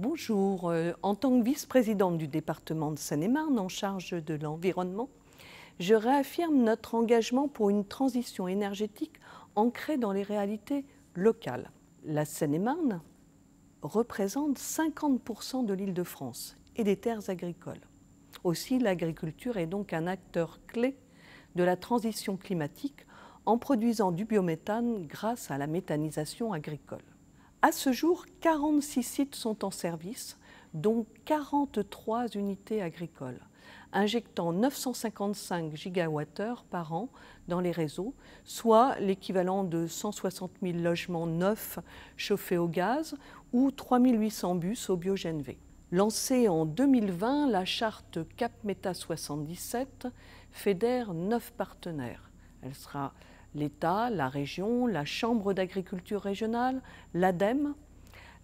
Bonjour, en tant que vice-présidente du département de Seine-et-Marne en charge de l'environnement, je réaffirme notre engagement pour une transition énergétique ancrée dans les réalités locales. La Seine-et-Marne représente 50% de l'Île-de-France et des terres agricoles. Aussi, l'agriculture est donc un acteur clé de la transition climatique en produisant du biométhane grâce à la méthanisation agricole. À ce jour, 46 sites sont en service, dont 43 unités agricoles, injectant 955 gigawattheures par an dans les réseaux, soit l'équivalent de 160 000 logements neufs chauffés au gaz ou 3 800 bus au biogène V. Lancée en 2020, la charte CAP-META 77 fédère 9 partenaires. Elle sera l'État, la région, la Chambre d'agriculture régionale, l'ADEME,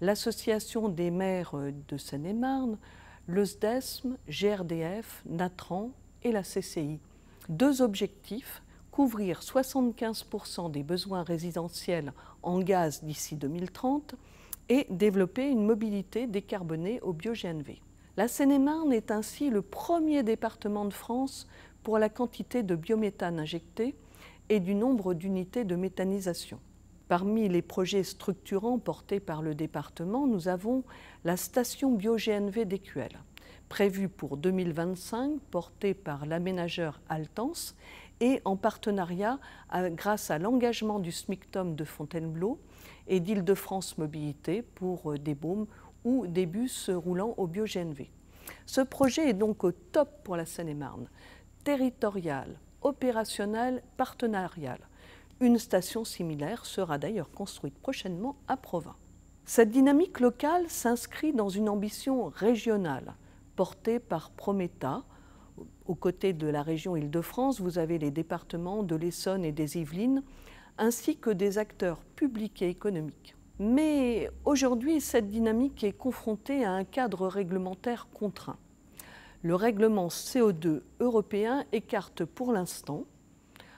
l'Association des maires de Seine-et-Marne, le SDESM, GRDF, Natran et la CCI. Deux objectifs: couvrir 75% des besoins résidentiels en gaz d'ici 2030 et développer une mobilité décarbonée au biogène V. La Seine-et-Marne est ainsi le premier département de France pour la quantité de biométhane injecté et du nombre d'unités de méthanisation. Parmi les projets structurants portés par le département, nous avons la station bio-GNV d'Écuelles, prévue pour 2025, portée par l'aménageur Altens et en partenariat grâce à l'engagement du SMICTOM de Fontainebleau et d'Île-de-France Mobilité pour des baumes ou des bus roulant au bio-GNV. Ce projet est donc au top pour la Seine-et-Marne, territorial, opérationnel, partenarial. Une station similaire sera d'ailleurs construite prochainement à Provins. Cette dynamique locale s'inscrit dans une ambition régionale portée par Prometa. Aux côtés de la région Île-de-France, vous avez les départements de l'Essonne et des Yvelines, ainsi que des acteurs publics et économiques. Mais aujourd'hui, cette dynamique est confrontée à un cadre réglementaire contraint. Le règlement CO2 européen écarte pour l'instant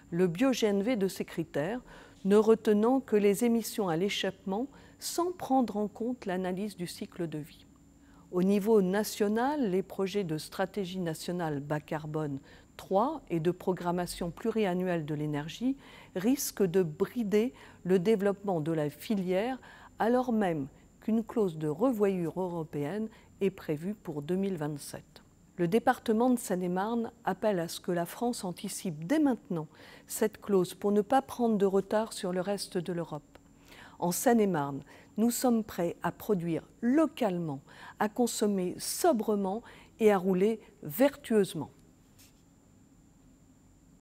le bio-GNV de ces critères, ne retenant que les émissions à l'échappement sans prendre en compte l'analyse du cycle de vie. Au niveau national, les projets de stratégie nationale bas carbone 3 et de programmation pluriannuelle de l'énergie risquent de brider le développement de la filière alors même qu'une clause de revoyure européenne est prévue pour 2027. Le département de Seine-et-Marne appelle à ce que la France anticipe dès maintenant cette clause pour ne pas prendre de retard sur le reste de l'Europe. En Seine-et-Marne, nous sommes prêts à produire localement, à consommer sobrement et à rouler vertueusement.